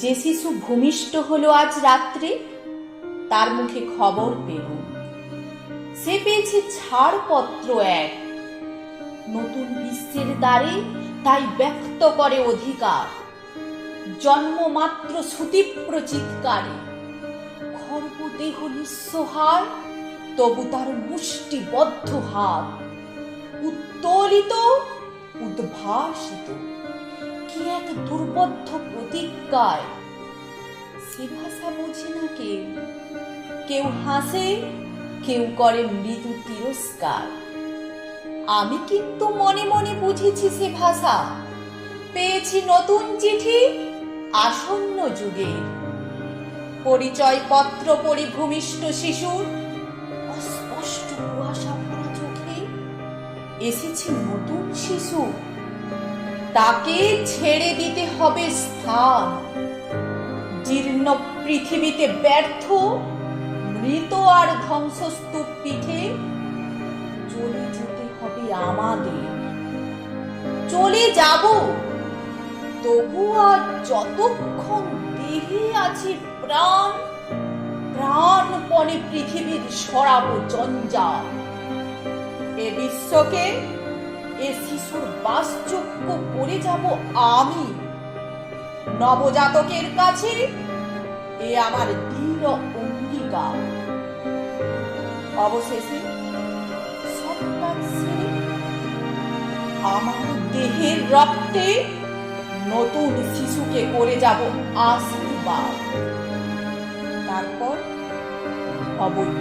যে শিশু ভূমিষ্ঠ হলো আজ রাত্রে, তার মুখে খবর পেল সে পেয়েছে ছাড়পত্র এক, নতুন বিশ্বের দ্বারে তাই ব্যক্ত করে অধিকার। জন্মমাত্র সুতীব্র চিৎকারে খর্বদেহ নিঃসহায়, তবু তার মুষ্টিবদ্ধ হাত উত্তোলিত উদ্ভাসিত কি এক দুর্বোধ্য প্রতিজ্ঞায়। সে ভাষা বোঝে না কেউ, কেউ হাসে, কেউ করে মৃদু তিরস্কার। আমি কিন্তু মনে মনে বুঝেছি সে ভাষা, পেয়েছি নতুন চিঠি আসন্ন যুগে। পরিচয়পত্র পড়ি ভূমিষ্ঠ শিশুর, অস্পষ্ট কুয়াশা ভরা চোখে এসেছে নতুন শিশু, তাকে ছেড়ে দিতে হবে স্থান। জীর্ণ পৃথিবীতে ব্যর্থ মৃত আর ধ্বংসস্তূপ পিঠে চলে যেতে হবে আমাদের। চলে যাব, তবু আর যতক্ষণ দেহে আছে প্রাণ, প্রাণপণে পৃথিবীর সরাবো জঞ্জাল। এ বিশ্বকে এ শিশুর বাসযোগ্য করে যাব আমি। নবজাতকের কাছে এ আমার দৃঢ় অঙ্গীকার। অবশেষে সব কাজ সেরে আমার দেহের রক্তে নতুন শিশুকে করে যাব আশীর্বাদ। তারপর অবৈধ